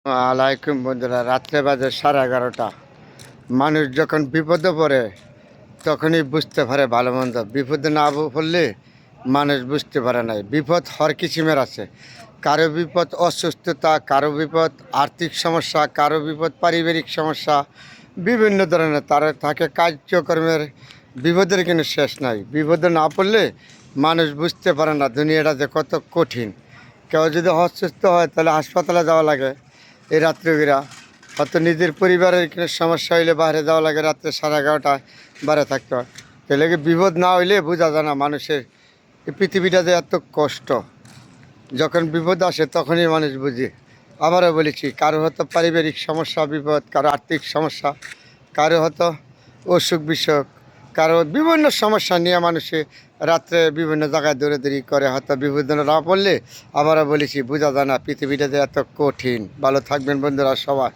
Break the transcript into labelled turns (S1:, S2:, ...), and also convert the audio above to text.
S1: আলাইকুম বন্ধুরা, রাত্রে বাজে 11:30। মানুষ যখন বিপদে পড়ে তখনই বুঝতে পারে ভালো মন্দ। বিপদে না পড়লে মানুষ বুঝতে পারে না। বিপদ হর কিসিমের আছে। কারো বিপদ অসুস্থতা, কারো বিপদ আর্থিক সমস্যা, কারো বিপদ পারিবারিক সমস্যা, বিভিন্ন ধরনের তার থাকে কার্যকর্মের। বিপদের কিন্তু শেষ নাই। বিপদে না পড়লে মানুষ বুঝতে পারে না দুনিয়াটা যে কত কঠিন। কেউ যদি অসুস্থ হয় তাহলে হাসপাতালে যাওয়া লাগে এই রাত্রিরা। হয়তো নিজের পরিবারের কোনো সমস্যা হইলে বাইরে যাওয়া লাগে, রাত্রে 11:30টায় বাইরে থাকতে হয়। তাহলে বিপদ না হইলে বোঝা যায় না মানুষের এই পৃথিবীটা যে এত কষ্ট। যখন বিপদ আসে তখনই মানুষ বুঝে। আবারও বলেছি, কারো হয়তো পারিবারিক সমস্যা বিপদ, কারো আর্থিক সমস্যা, কারো হয়তো অসুখ বিসুখ, কারো বিভিন্ন সমস্যা নিয়ে মানুষে রাত্রে বিভিন্ন জায়গায় দৌড়াদৌড়ি করে। হয়তো বিপদ না পড়লে আবারও বলেছি বোঝা যায় না পৃথিবীটা যে এত কঠিন। ভালো থাকবেন বন্ধুরা সবাই।